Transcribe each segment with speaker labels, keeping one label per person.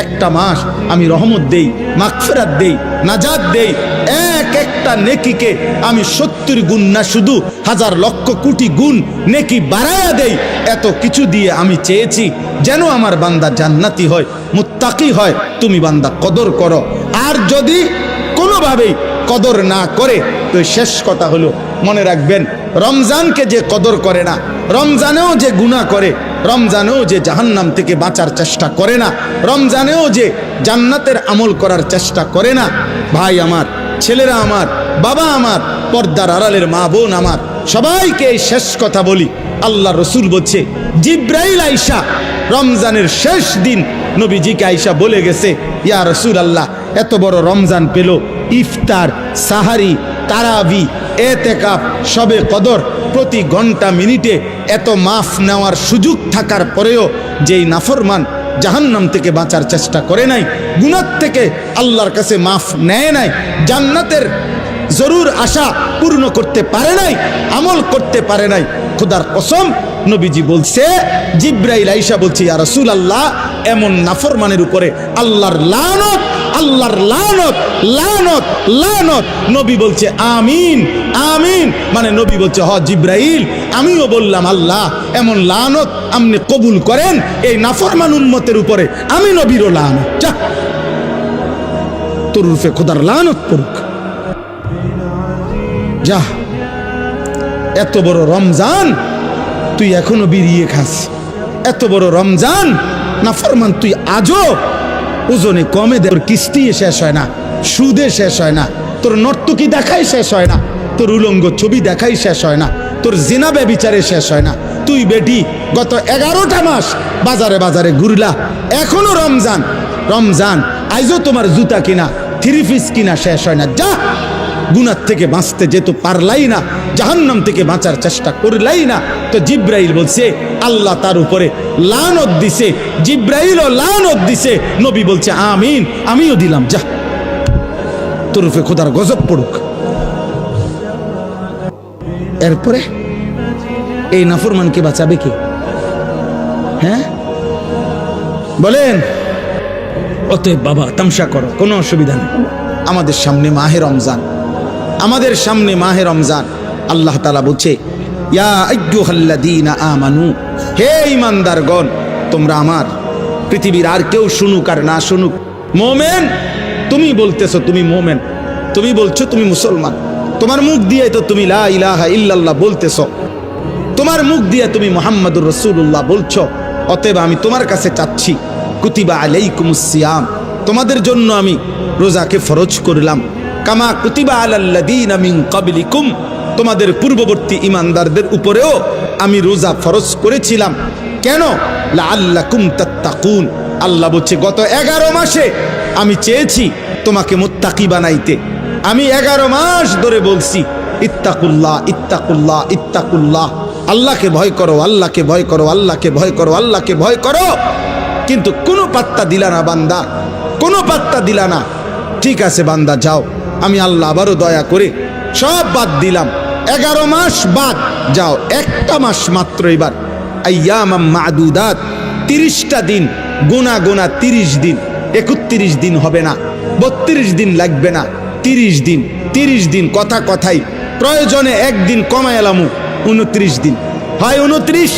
Speaker 1: একটা মাস আমি রহমত দেই, মাগফিরাত দেই, নাজাত দেই। এক একটা নেকিকে আমি 70 গুণ না, শুধু হাজার লক্ষ কোটি গুণ নেকি বাড়ায়া দেই। এত কিছু দিয়ে আমি চেয়েছি যেন আমার বান্দা জান্নাতি হয়, মুত্তাকি হয়। তুমি বান্দা কদর করো। আর যদি কোনোভাবেই কদর না করে, তো শেষ কথা হলো, মনে রাখবেন, রমজানকে যে কদর করে না, রমজানেও যে গুনাহ করে, রমজানেও যে জাহান্নাম থেকে বাঁচার চেষ্টা করে না, রমজানেও যে জান্নাতের আমল করার চেষ্টা করে না, ভাই আমার, ছেলেরা আমার, বাবা আমার, পর্দার আড়ালের মা বোন আমার, সবাইকে এই শেষ কথা বলি। আল্লাহ রসুল বলছে, জিব্রাইল আইসা রমজানের শেষ দিন নবীজিকে আইসা বলে গেছে, ইয়া রসুল আল্লাহ, এত বড় রমজান পেল, ইফতার, সাহারি, তারাবি, এতেকাফ, শবে কদর, প্রতি ঘন্টা মিনিটে এত মাফ নেওয়ার সুযোগ থাকার পরেও যেই নাফরমান জাহান্নাম থেকে বাঁচার চেষ্টা করে নাই, গুনাহ থেকে আল্লাহর কাছে মাফ নেয় নাই, জান্নাতের জরুর আশা পূর্ণ করতে পারে নাই, আমল করতে পারে নাই, খোদার কসম নবীজি বলছে, জিব্রাইল আইসা বলছে, ইয়া রাসূলুল্লাহ, এমন নাফরমানের উপরে আল্লাহর লানত, আল্লাহর লানত, লানত, লানত। নবী বলছে আমিন, আমিন। মানে নবী বলছে, হ জিব্রাইল, আমিও বললাম আল্লাহ, এমন লানত আপনি কবুল করেন এই নাফরমান উম্মতের উপরে, আমি নবীরও লানত। যা, তোর রূপে খোদার লানত পড়ুক। যা, এত বড় রমজান তুই এখনো বিড়িয়ে খাস, এত বড় রমজান নাফরমান তুই আজও ওজনে কমে দে, তোর কিস্তি শেষ হয় না, সুদে শেষ হয় না, তোর নর্তকী দেখাই শেষ হয় না, তোর উলঙ্গ ছবি দেখাই শেষ হয় না, তোর জিনা ব্যভিচারে শেষ হয় না। তুই বেটি গত 11টা মাস বাজারে বাজারে ঘুরলা, এখনো রমজান, রমজান আইজও তোমার জুতা কিনা, 3 পিস কিনা শেষ হয় না। যা, গুনাহ থেকে বাঁচতে যেত পারলাই না, জাহান্নাম থেকে বাঁচার চেষ্টা করলাই না, তো জিব্রাইল বলছে আল্লাহ তার উপরে লানত দিছে, জিব্রাইলও লানত দিছে। নবী বলছে আমিন, আমিও দিলাম। যা, তোর উপরে খোদার গজব পড়ুক। এরপরে এই নাফরমানকে বাঁচাবে কে? হ্যাঁ বলেন? অতএব বাবা, তামসা করো, কোনো অসুবিধা নেই। আমাদের সামনে মাহে রমজান, আমাদের সামনে মাহে রমজান। আল্লাহ তাআলা বলছে, ইয়া আইয়ুহাল্লাযীনা আমানু, হে ঈমানদারগণ, তোমরা আমার, পৃথিবীর আর কেউ শুনুক আর না শুনুক, মুমিন, তুমি বলতেছো তুমি মুমিন, তুমি বলছো তুমি মুসলমান, তোমার মুখ দিয়ে তো তুমি লা ইলাহা ইল্লাল্লাহ বলতেছো, তোমার মুখ দিয়ে তুমি মুহাম্মাদুর রাসূলুল্লাহ বলছো। অতএব আমি তোমার কাছে চাচ্ছি, কুতিবা আলাইকুমুস সিয়াম, তোমাদের জন্য আমি রোজাকে ফরজ করলাম, কামা কুতিবা আলাল্লাযীনা মিন ক্বাবলিকুম, তোমাদের পূর্ববর্তী ঈমানদারদের উপরেও আমি রোজা ফরজ করেছিলাম। কেন? লাআল্লাকুম তাত্তাকুন। আল্লাহ বলছে, গত 11 মাসে আমি চেয়েছি তোমাকে মুত্তাকি বানাইতে। আমি 11 মাস ধরে বলছি, ইত্তাকুল্লাহ, ইত্তাকুল্লাহ, ইত্তাকুল্লাহ, আল্লাহকে ভয় করো, আল্লাহকে ভয় করো, আল্লাহকে ভয় করো, আল্লাহকে ভয় করো। কিন্তু কোনো পাত্তা দিলা না বান্দা, কোনো পাত্তা দিলা না। ঠিক আছে বান্দা, যাও, আমি আল্লাহ আবারও দয়া করে সব বাদ দিলাম, 11 মাস বাদ, যাও, একটা মাস মাত্র এবার, আইয়ামাম মাদুদাত, 30টা দিন গোনা গোনা, 30 দিন, 31 দিন হবে না, 32 দিন লাগবে না, 30 দিন, 30 দিন, কথা কথাই, প্রয়োজনে একদিন কমায় এলামু, 29 দিন, হয় 29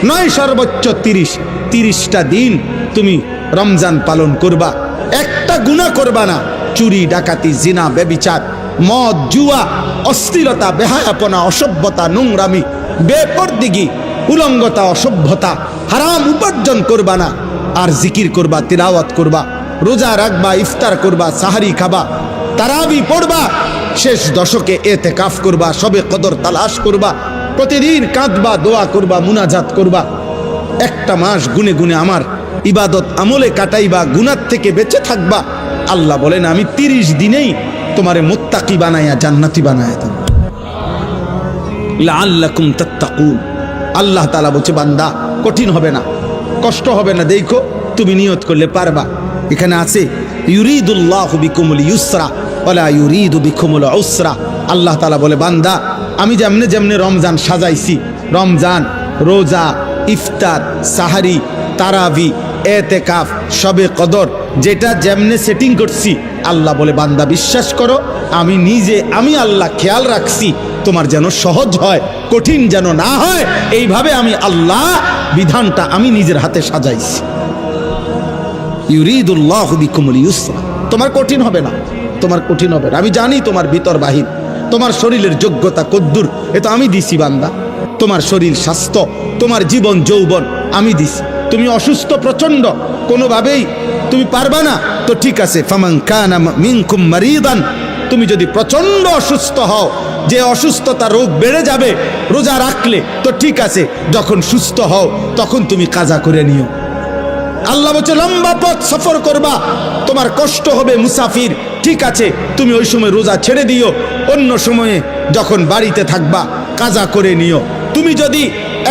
Speaker 1: নয় সর্বোচ্চ 30, 30টা দিন তুমি রমজান পালন করবা, একটা গুনাহ করবা না, চুরি, ডাকাতি, জিনা, ব্যভিচার, মদ, জুয়া, অশ্লীলতা, বেহায়াপনা, অসভ্যতা, নোংরামি, বেপরদিগি, উলঙ্গতা, অসভ্যতা, হারাম উপার্জন করবা না। আর জিকির করবা, তিলাওয়াত করবা, রোজা রাখবা, ইফতার করবা, সাহারি খাবা, তারাবি পড়বা, শেষ দশকে এতেকাফ করবা, শবে কদর তালাশ করবা, প্রতিদিন কাঁদবা, দোয়া করবা, মুনাজাত করবা, একটা মাস গুনে গুনে আমার ইবাদত আমলে কাটাইবা, গুনাহ থেকে বেঁচে থাকবা। আল্লাহ বলেন, আমি 30 দিনেই তোমারে মুত্তাকি বানায়া জান্নাতি বানায়া দেব, লাআল্লাকুম তাত্তাকুন। আল্লাহ তাআলা বলছে, বান্দা, কঠিন হবে না, কষ্ট হবে না, দেখো তুমি নিয়ত করলে পারবা। এখানে আছে, ইউরিদুল্লাহু বিকুমুল ইউসরা ওয়ালা ইউরিদু বিকুমুল উসরা। আল্লাহ তাআলা বলে, বান্দা, আমি যেমনে যেমনে রমজান সাজাইছি, রমজান, রোজা, ইফতার, সাহারি, তারাবি, এতেকাফ, শবে কদর, যেটা যেমনে সেটিং করছি, আল্লাহ বলে বান্দা বিশ্বাস করো আমি আল্লাহ খেয়াল রাখছি তোমার যেন সহজ হয়, কঠিন যেন না হয়। এইভাবে আমি আল্লাহ বিধানটা আমি নিজের হাতে সাজাইছি। ইউরিদুল্লাহু বিকুমুল ইউসরা, তোমার কঠিন হবে না, তোমার কঠিন হবে না। আমি জানি তোমার ভিতর বাহির, তোমার শরীরের যোগ্যতা কদ্দুর, এ তো আমি দিছি বান্দা। তোমার শরীর স্বাস্থ্য, তোমার জীবন যৌবন আমি দিছি। তুমি অসুস্থ প্রচন্ড, কোনোভাবেই তুমি পারবা না, তো ঠিক আছে, ফামান কানা মিনকুম মারিদান, তুমি যদি প্রচন্ড অসুস্থ হও, যে অসুস্থতা রোগ বেড়ে যাবে রোজা রাখলে, তো ঠিক আছে, যখন সুস্থ হও তখন তুমি কাজা করে নিও। আল্লাহ বলছে লম্বা পথ সফর করবা, তোমার কষ্ট হবে মুসাফির, ঠিক আছে, তুমি ওই সময় রোজা ছেড়ে দিও, অন্য সময়ে যখন বাড়িতে থাকবা কাজা করে নিও। তুমি যদি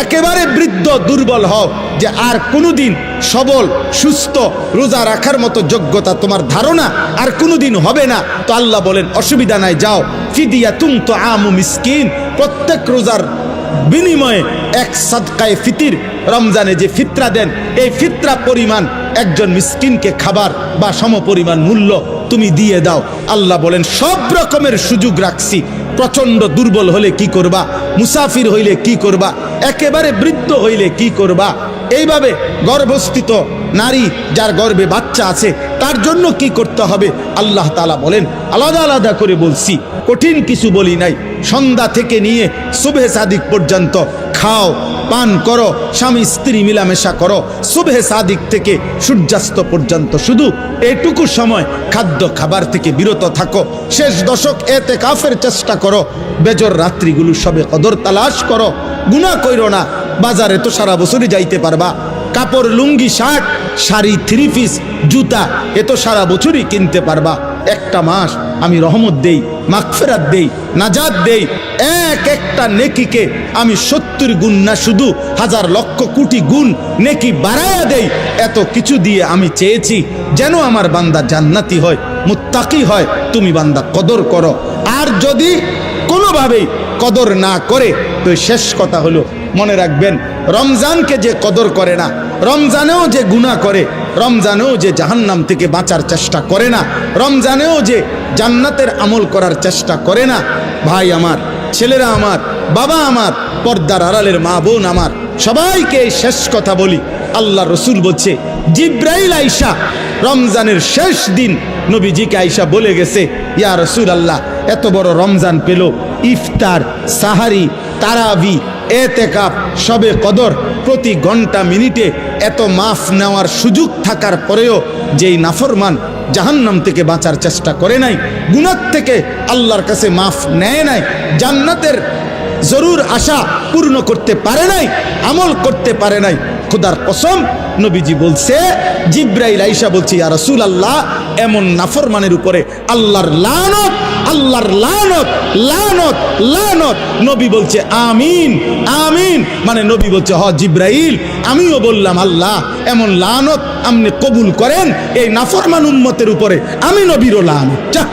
Speaker 1: একেবারে বৃদ্ধ দুর্বল হও, যে আর কোনোদিন সবল সুস্থ রোজা রাখার মতো যোগ্যতা তোমার ধারণা আর কোনোদিন হবে না, তো আল্লাহ বলেন অসুবিধা নাই, যাও ফিদিয়াতুন তুআমু মিসকিন, প্রত্যেক রোজার বিনিময়ে এক সাদকায়ে ফিতির, রমজানে যে ফিতরা দেন এই ফিতরা পরিমাণ একজন মিসকিনকে খাবার বা সমপরিমাণ মূল্য তুমি দিয়ে দাও। আল্লাহ বলেন সব রকমের সুযোগ রাখছি। প্রচন্ড দুর্বল হলে কি করবা, মুসাফির হইলে কি করবা, একেবারে বৃদ্ধ হইলে কি করবা, এইভাবে গর্ভস্থিত নারী যার গর্ভে বাচ্চা আছে তার জন্য কি করতে হবে আল্লাহ তাআলা বলেন। আলাদা আলাদা করে বলছি, কঠিন কিছু বলি নাই। সন্ধ্যা থেকে নিয়ে সুবহে সাদিক পর্যন্ত খাও, পান করো, স্বামী স্ত্রী মিলামেশা করো, সুবহে সাদিক থেকে সূর্যাস্ত পর্যন্ত শুধু এইটুকু সময় খাদ্য খাবার থেকে বিরত থাকো। শেষ দশক এতেকাফের চেষ্টা করো, বেজর রাত্রিগুলো সবে কদর তালাশ করো, গুনাহ কইরো না। বাজারে তো সারা বছরই যাইতে পারবা, কাপড় লুঙ্গি শার্ট শাড়ি থ্রি পিস জুতা এ তো সারা বছরই কিনতে পারবা। একটা মাস আমি রহমত দেই, মাগফিরাত দেই, নাজাত দেই, এক একটা নেকিকে আমি 70 গুণ না শুধু হাজার লক্ষ কোটি গুণ নেকি বাড়ায়া দেই। এত কিছু দিয়ে আমি চেয়েছি যেন আমার বান্দা জান্নাতি হয়, মুত্তাকি হয়। তুমি বান্দা কদর করো, আর যদি কোনোভাবেই কদর না করে তো শেষ কথা হলো মনে রাখবেন, রমজানকে যে কদর করে না, রমজানেও যে গুনাহ করে, রমজানেও যে জাহান্নাম থেকে বাঁচার চেষ্টা করে না, রমজানেও যে জান্নাতের আমল করার চেষ্টা করে না, ভাই আমার, ছেলেরা আমার, বাবা আমার, পর্দার আড়ালের মা বোন আমার, সবাইকে এই শেষ কথা বলি। আল্লাহ রসুল বলছে জিব্রাইল আইসা রমজানের শেষ দিন নবীজিকে আইসা বলে গেছে, ইয়া রসুল আল্লাহ, এত বড় রমজান পেল, ইফতার, সাহারি, তারাবি, এতেকাফ, শবে কদর, প্রতি ঘন্টা মিনিটে এত মাফ নেওয়ার সুযোগ থাকার পরেও যেই নাফরমান জাহান্নাম থেকে বাঁচার চেষ্টা করে নাই, গুনাহ থেকে আল্লাহর কাছে মাফ নেয় নাই, জান্নাতের জরুর আশা পূর্ণ করতে পারে নাই, আমল করতে পারে নাই, খোদার কসম নবীজি বলছে, জিব্রাইল আইসা বলছে, ইয়া রাসূলুল্লাহ, এমন নাফরমানের উপরে আল্লাহর লানত, আল্লাহর লানত, লানত, লানত। নবী বলছে আমিন, আমিন, মানে নবী বলছে হ জিব্রাইল, আমিও বললাম আল্লাহ এমন লানত আপনি কবুল করেন এই নাফরমান উম্মতের উপরে, আমি নবীরও লানত, যা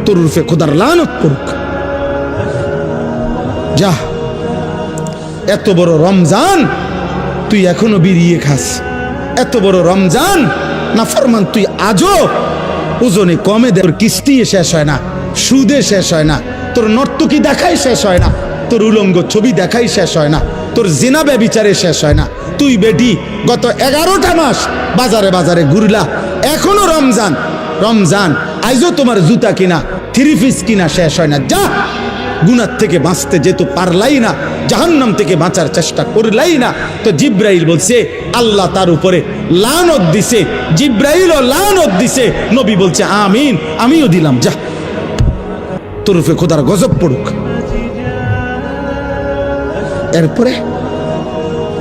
Speaker 1: তোর রূপে খোদার লানত পড়ুক, যা। এত বড় রমজান তুই এখনো বিড়িয়ে খাস, এত বড় রমজান নাফরমান তুই আজও ওজনে কমে দে, তোর কিস্তি শেষ হয় না, সুদে শেষ হয় না, তোর নর্তকী দেখাই শেষ হয় না, তোর উলঙ্গ ছবি দেখাই শেষ হয় না, তোর জিনা ব্যভিচারে শেষ হয় না। তুই বেটি গত 11টা মাস বাজারে বাজারে ঘুরলা, এখনো রমজান, রমজান আইজও তোমার জুতা কিনা থ্রি পিস কিনা শেষ হয় না, যা। গুনাহ থেকে বাঁচতে যেহেতু পারলাই না, জাহান্নাম থেকে বাঁচার চেষ্টা করলাই না, তো জিব্রাইল বলছে আল্লাহ তার উপরে লানত দিছে, জিব্রাইলও লানত দিছে, নবী বলছে আমিন, আমিও দিলাম, যা তোর উপরে খোদার গজব পড়ুক। এরপরে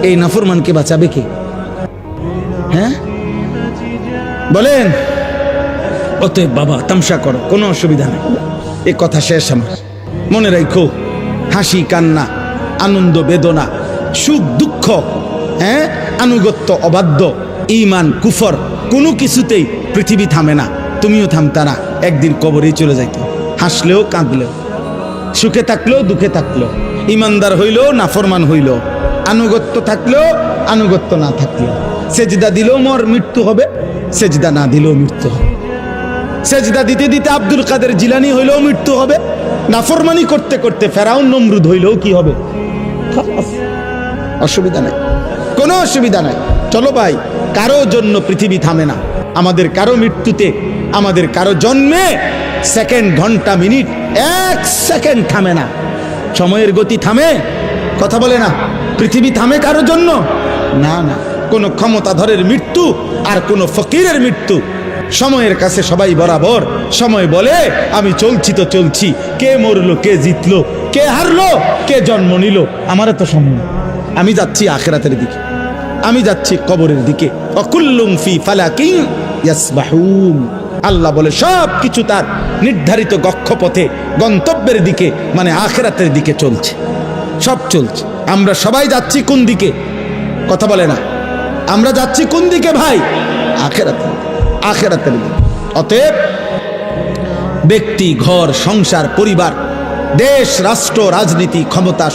Speaker 1: এই নাফরমানকে বাঁচাবে কে? হ্যাঁ বলেন? অতএব বাবা তামসা করো, কোনো অসুবিধা নেই, এ কথা শেষ আমার। মনে রাখো, হাসি কান্না, আনন্দ বেদনা, সুখ দুঃখ, হ্যাঁ, আনুগত্য অবাধ্য, ঈমান কুফর, কোনো কিছুতেই পৃথিবী থামে না, তুমিও থামতা না, একদিন কবরেই চলে যাইতো। হাসলেও কাঁদলেও, সুখে থাকলেও দুঃখে থাকলেও, ইমানদার হইলেও নাফরমান হইলেও, আনুগত্য থাকলেও আনুগত্য না থাকলেও। সেজদা দিলেও মৃত্যু হবে, সেজদা না দিলেও মৃত্যু হবে। সেজদা দিতে দিতে আব্দুল কাদের জিলানী হইলেও মৃত্যু হবে, নাফরমানি করতে করতে ফেরাউন নমরুদ হইলেও কি হবে? অসুবিধা নাই, কোনো অসুবিধা নাই। চলো ভাই, কারো জন্য পৃথিবী থামে না। আমাদের কারো মৃত্যুতে, আমাদের কারো জন্মে সেকেন্ড, ঘন্টা, মিনিট, এক সেকেন্ড থামে না। সময়ের গতি থামে? কথা বলে না। পৃথিবী থামে কারো জন্য? না না। কোনো ক্ষমতাধরের মৃত্যু আর কোনো ফকিরের মৃত্যু সময়ের কাছে সবাই বরাবর। সময় বলে আমি চলছি তো চলছি, কে মরলো, কে জিতলো, কে হারলো, কে জন্ম নিল, আমার তো সময়। আমি যাচ্ছি আখিরাতের দিকে, আমি যাচ্ছি কবরের দিকে। অকুল্লুম ফি ফালাকিন ইয়াসবাহুন। আল্লাহ বলে সব কিছু তার নির্ধারিত গক্ষপথে, গন্তব্যের দিকে, মানে আখিরাতের দিকে চলছে, সব চলছে। আমরা সবাই যাচ্ছি কোন দিকে? কথা বলে না। আমরা যাচ্ছি কোন দিকে ভাই? আখিরাতের, আখিরাতের দিকে। অতএব ব্যক্তি, ঘর, সংসার, পরিবার, দেশ, রাষ্ট্র, রাজনীতি, ক্ষমতা,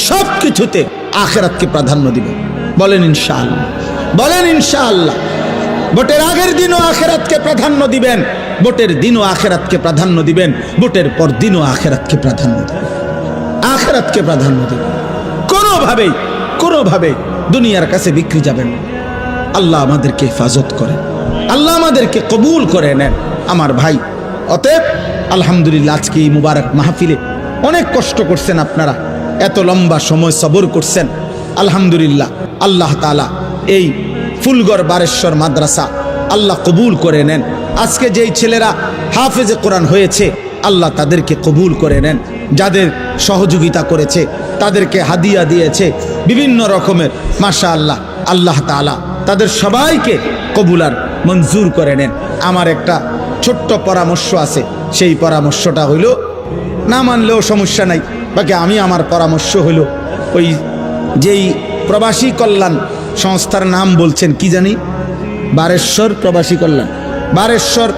Speaker 1: সব কিছুতে আখিরাতকে প্রাধান্য দিবেন। বলেন ইনশাআল্লাহ, বলেন ইনশাআল্লাহ। ভোটের আগের দিনও আখিরাতকে প্রাধান্য দিবেন, ভোটের দিনও আখিরাতকে প্রাধান্য দিবেন, ভোটের পর দিনও আখিরাতকে প্রাধান্য দিবেন, আখিরাতকে প্রাধান্য দিবেন। কোনোভাবেই দুনিয়ার কাছে বিক্রি যাবেন না। আল্লাহ আমাদেরকে হেফাজত করেন, আল্লাহ আমাদেরকে কবুল করে নেন আমার ভাই। অতএব আলহামদুলিল্লাহ, আজকে এই মুবারক মাহফিলে অনেক কষ্ট করছেন আপনারা, এত লম্বা সময় সবর করছেন। আলহামদুলিল্লাহ, আল্লাহ তাআলা এই ফুলগড় বারেশ্বর মাদ্রাসা আল্লাহ কবুল করে নেন। আজকে যেই ছেলেরা হাফেজে কোরআন হয়েছে, আল্লাহ তাদেরকে কবুল করে নেন। যাদের সহযোগিতা করেছে, তাদেরকে হাদিয়া দিয়েছে বিভিন্ন রকমের, মাশাআল্লাহ, আল্লাহ তাআলা তাদের সবাইকে কবুল আর মঞ্জুর করে নেন। আমার একটা ছোট্ট পরামর্শ আছে, সেই পরামর্শটা হইল, না মানলেও সমস্যা নাই, বাকি আমি আমার পরামর্শ হইল, ওই যেই প্রবাসী কল্যাণ সংস্থার নাম বলছেন কি জানি, বারেশ্বর প্রবাসী কল্যাণ, বারেশ্বর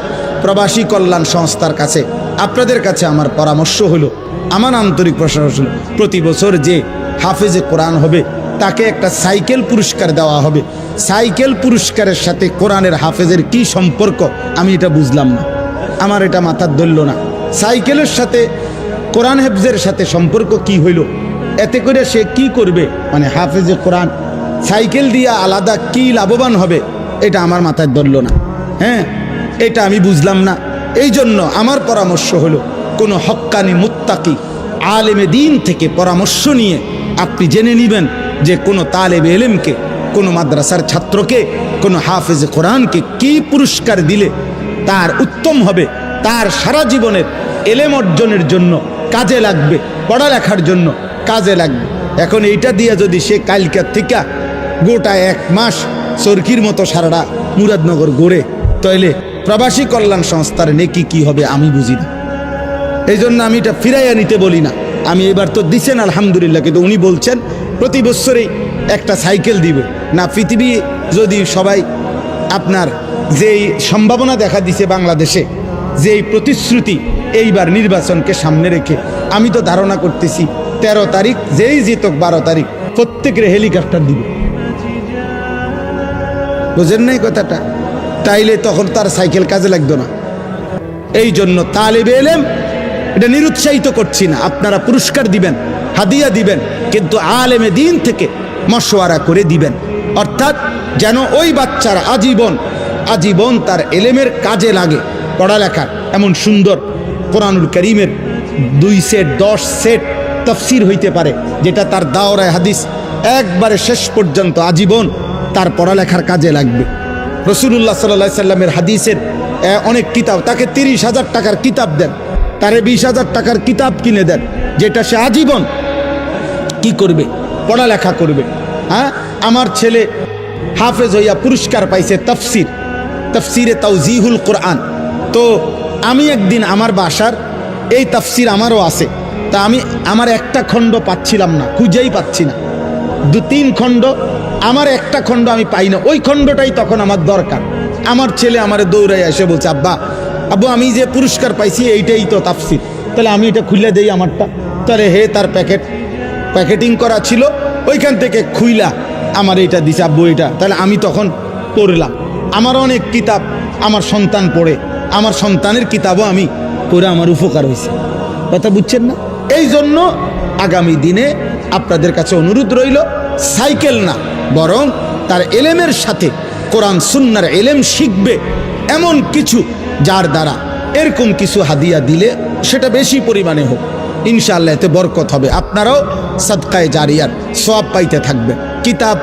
Speaker 1: প্রবাসী কল্যাণ সংস্থার কাছে, আপনাদের কাছে আমার পরামর্শ হলো, আমার আন্তরিক প্রশংসা হলো, প্রতি বছর যে হাফেজে কোরআন হবে তাকে একটা সাইকেল পুরস্কার দেওয়া হবে। সাইকেল পুরস্কারের সাথে কোরআনের হাফেজের কি সম্পর্ক আমি এটা বুঝলাম না, আমার এটা মাথার ধরল না। সাইকেলের সাথে কোরআন হেফজের সাথে সম্পর্ক কি হইল? এতে করে সে কি করবে? মানে হাফেজে কোরআন সাইকেল দিয়া আলাদা কি লাভবান হবে, এটা আমার মাথায় ধরল না। হ্যাঁ, এটা আমি বুঝলাম না। এই জন্য আমার পরামর্শ হলো, কোনো হক্কানি মুত্তাকি আলেমে দিন থেকে পরামর্শ নিয়ে আপনি জেনে নেবেন যে কোনো তালেবে ইলমকে, কোনো মাদ্রাসার ছাত্রকে, কোনো হাফেজে কোরআনকে কি পুরস্কার দিলে তার উত্তম হবে, তার সারা জীবনের এলেম অর্জনের জন্য কাজে লাগবে, পড়ালেখার জন্য কাজে লাগবে। এখন এইটা দিয়ে যদি সে কালকার থেকে গোটা এক মাস চরকির মতো সারাটা মুরাদনগর গড়ে, তাইলে প্রবাসী কল্যাণ সংস্থার নেকি কি হবে আমি বুঝি না। এই জন্য আমি এটা ফিরাইয়া নিতে বলি না। আমি এবার তো দিছেন আলহামদুলিল্লাহ, কিন্তু উনি বলছেন প্রতি বছরেই একটা সাইকেল দিবে না। পৃথিবী যদি সবাই আপনার যেই সম্ভাবনা দেখা দিছে বাংলাদেশে, যেই প্রতিশ্রুতি এইবার নির্বাচনকে সামনে রেখে, আমি তো ধারণা করতেছি 13 তারিখ যেই জিতক 12 তারিখ প্রত্যেকের হেলিকপ্টার দিবে। বুঝেন নাই কথাটা? তাইলে তখন তার সাইকেল কাজে লাগতো না। এই জন্য তালেবে ইলম, এটা নিরুৎসাহিত করছি না, আপনারা পুরস্কার দিবেন, হাদিয়া দিবেন, কিন্তু আলেমে দিন থেকে মশওয়ারা করে দিবেন, অর্থাৎ যেন ওই বাচ্চার আজীবন তার এলেমের কাজে লাগে। পড়ালেখার এমন সুন্দর কোরআনুল কারীমের 2 সেট 10 সেট তাফসীর হইতে পারে, যেটা তার দাওরায়ে হাদিস একবারে শেষ পর্যন্ত আজীবন তার পড়ালেখার কাজে লাগবে। রাসূলুল্লাহ সাল্লাল্লাহু আলাইহি সাল্লামের হাদিসের অনেক কিতাব, তাকে 30,000 টাকার কিতাব দেন, তারে 20,000 টাকার কিতাব কিনে দেন, যেটা সে আজীবন কি করবে? পড়ালেখা করবে। হ্যাঁ, আমার ছেলে হাফেজ হইয়া পুরস্কার পাইছে তাফসিরে তাওজিহুল কোরআন। তো আমি একদিন আমার বাসার এই তাফসির আমারও আছে, তা আমি আমার একটা খণ্ড পাচ্ছিলাম না, খুঁজেই পাচ্ছি না। 2-3 খণ্ড, আমার একটা খণ্ড আমি পাই না, ওই খণ্ডটাই তখন আমার দরকার। আমার ছেলে আমারে দৌড়াই এসে বলছে, আব্বু আমি যে পুরস্কার পাইছি এইটাই তো তাফসির, তাহলে আমি এটা খুলে দেই আমারটা। তাহলে হে, তার প্যাকেটিং করা ছিল, ওইখান থেকে খুইলা আমার এটা দিছে আব্বু এটা, তাহলে আমি তখন পড়লাম। আমার অনেক কিতাব আমার সন্তান পড়ে, আমার সন্তানের কিতাবও আমি পড়ে আমার উপকার হয়েছে। কথা বুঝছেন না? এই জন্য আগামী দিনে আপনাদের কাছে অনুরোধ রইল, সাইকেল না বরং তার এলেমের সাথে কোরআন সুন্নাহর এলেম শিখবে এমন কিছু, যার দ্বারা এরকম কিছু হাদিয়া দিলে সেটা বেশি পরিমাণে হোক, ইনশাআল্লাহ এতে বরকত হবে। আপনারাও সাদকায়ে জারিয়ার সওয়াব পাইতে থাকবে। কিতাব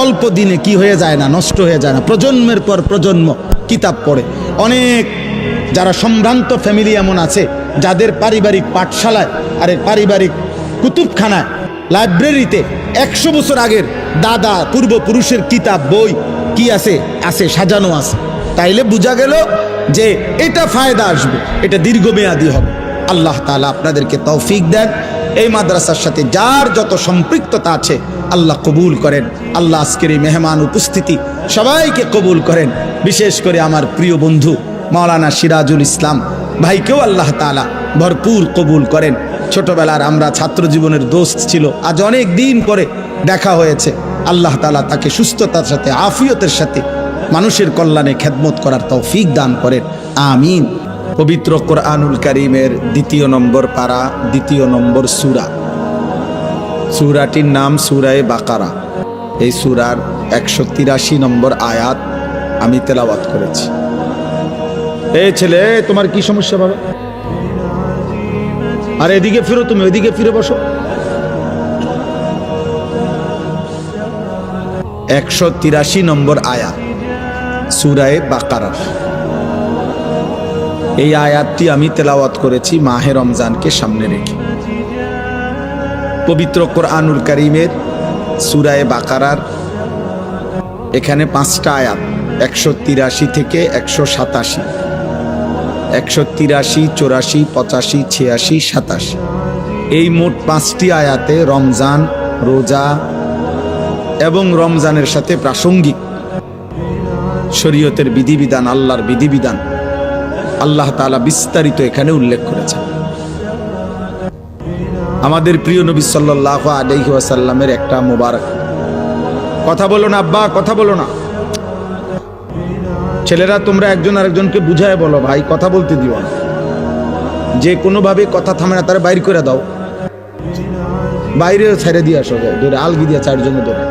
Speaker 1: অল্প দিনে কি হয়ে যায় না, নষ্ট হয়ে যায় না। প্রজন্মের পর প্রজন্ম কিতাব পড়ে। অনেক যারা সম্ভ্রান্ত ফ্যামিলি এমন আছে যাদের পারিবারিক পাঠশালায় আরে পারিবারিক কুতুবখানায় লাইব্রেরিতে 100 বছর আগের দাদা পূর্বপুরুষের কিতাব বই কি আছে আছে সাজানো আছে। তাইলে বোঝা গেল যে এটা ফায়দা আসবে, এটা দীর্ঘমেয়াদী হবে। আল্লাহ তাআলা আপনাদেরকে তৌফিক দেন। এই মাদ্রাসার সাথে যার যত সম্পৃক্ততা আছে আল্লাহ কবুল করেন। আল্লাহ আজকের এই মেহমান উপস্থিতি সবাইকে কবুল করেন। বিশেষ করে আমার প্রিয় বন্ধু মাওলানা সিরাজুল ইসলাম ভাইকেও আল্লাহ তাআলা ভরপুর কবুল করেন। ছোটবেলার আমরা ছাত্র জীবনের দোস্ত ছিল, আজ অনেক দিন পরে দেখা হয়েছে। আল্লাহ তাআলা তাকে সুস্থতার সাথে আফিয়তের সাথে মানুষের কল্যাণে খেদমত করার তৌফিক দান করেন, আমিন। পবিত্র কোরআনুল কারীমের 2 নম্বর পারা 2 নম্বর সূরা, সূরাটির নাম সূরায়ে বাকারা। এই সূরার 183 নম্বর আয়াত আমি তেলাওয়াত করেছি। এই ছেলে, তোমার কি সমস্যা বাবা? আর এদিকে ফিরো, তুমি ওইদিকে ফিরে বসো। 183 নম্বর আয়াত সূরায়ে বাকারা। এই আয়াতটি আমি তেলাওয়াত করেছি মাহে রমজানকে সামনে রেখে। পবিত্র কোরআনুল কারীমের সূরায়ে বাকারার এখানে 5টা আয়াত, 183 থেকে 187, 183, 84, 85, 86, 87। এই মোট 5টি আয়াতে রমজান, রোজা এবং রমজানের সাথে প্রাসঙ্গিক শরীয়তের বিধিবিধান, আল্লাহর বিধিবিধান আল্লাহ তাআলা বিস্তারিত এখানে উল্লেখ করেছেন। আমাদের প্রিয় নবী সাল্লাল্লাহু আলাইহি ওয়াসাল্লামের একটা মোবারক কথা বলো না আব্বা, কথা বলো না। ছেলেরা তোমরা একজন আরেকজনকে বুঝায় বলো, ভাই কথা বলতে দিও না। যে কোনোভাবে কথা থামে না তারা বাইর করে দাও, বাইরে ছেড়ে দিয়ে আসো, ধরে আলগি দিয়ে 4 জনে ধরে।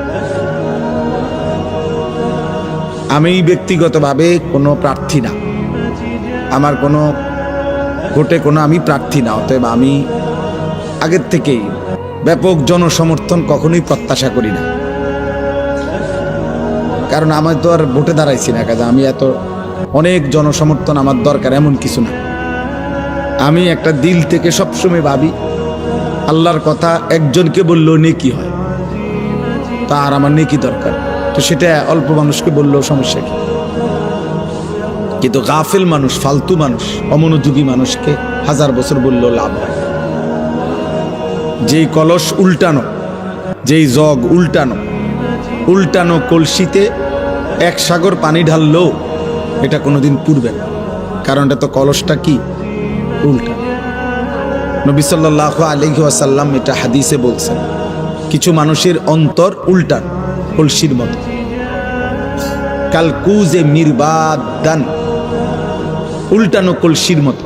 Speaker 1: আমি ব্যক্তিগতভাবে কোনো প্রার্থী না, আমার কোনো ভোটে কোনো আমি প্রার্থী না, অতএব আমি আগের থেকেই ব্যাপক জনসমর্থন কখনোই প্রত্যাশা করি না। কারণ আমি তো আর ভোটে দাঁড়াইছি না, কাজে আমি এত অনেক জনসমর্থন আমার দরকার এমন কিছু না। আমি একটা দিল থেকে সবসময় ভাবি আল্লাহর কথা একজনকে বললেও নেকি হয়, তার আমার নেকি দরকার, তো সেটা অল্প মানুষকে বললেও সমস্যা কি। কিন্তু গাফেল মানুষ, ফালতু মানুষ, অমনোযোগী মানুষকে 1000 বছর বললেও লাভ হয়। যেই কলস উল্টানো, যেই জগ উল্টানো, উল্টানো কলসিতে 1 সাগর পানি ঢাললেও এটা কোনোদিন পুড়বে না, কারণ এটা তো কলসটা কি উল্টা। নবী সাল্লাল্লাহু আলাইহি ওয়াসাল্লাম এটা হাদিসে বলছেন, কিছু মানুষের অন্তর উল্টান কলসির মতো, কালকুজে মিরবাদান, উল্টানো কলসির মতো।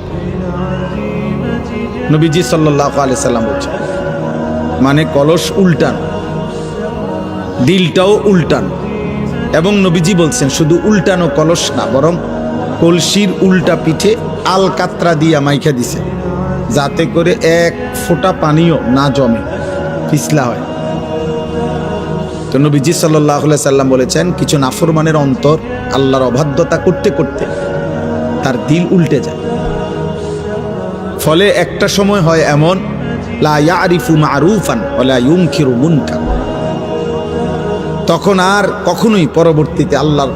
Speaker 1: নবীজি সাল্লাল্লাহু আলাইহি সাল্লাম বলছেন, মানে কলস উল্টান, দিলটাও উল্টান। এবং নবীজি বলছেন শুধু উল্টানো কলস না, বরং কলসির উল্টা পিঠে আলকাতরা দিয়া মাইখা দিছে, যাতে করে 1 ফোঁটা পানিও না জমে, পিছলা হয়। তো নবীজি সাল্লাল্লাহু আলাইহি সাল্লাম বলেছেন, কিছু নাফরমানের অন্তর আল্লাহর অবাধ্যতা করতে করতে তার দিল উল্টে যায়। ফলে একটা সময় হয় এমন, লা ইয়ারিফু মারুফান ওয়ালা ইউনকিরু মুনকার, তখন আর কখনোই পরবর্তীতে আল্লাহর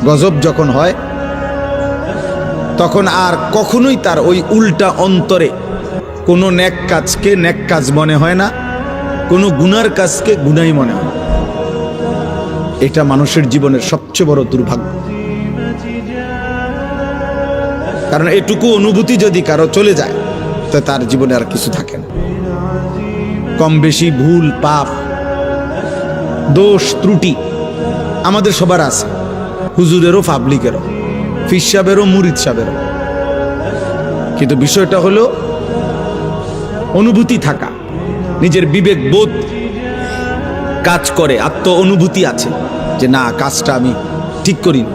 Speaker 1: গজব যখন হয়, তখন আর কখনোই তার ওই উল্টা অন্তরে কোনো নেক কাজকে নেক কাজ মনে হয় না, কোনো গুনার কাজকে গুনাই মনে হয়। এটা মানুষের জীবনের সবচেয়ে বড় দুর্ভাগ্য। কারণ এটুকু অনুভূতি যদি কারো চলে যায়, তো তার জীবনে আর কিছু থাকে না। কম বেশি ভুল পাপ দোষ ত্রুটি আমাদের সবার আছে, হুজুরেরও পাবলিকেরও, ফির সাহেবেরও মুরিদ সাহেবেরও। কিন্তু বিষয়টা হলো অনুভূতি থাকা, নিজের বিবেক বোধ কাজ করে, আত্ম অনুভূতি আছে যে না, কাজটা আমি ঠিক করিনি।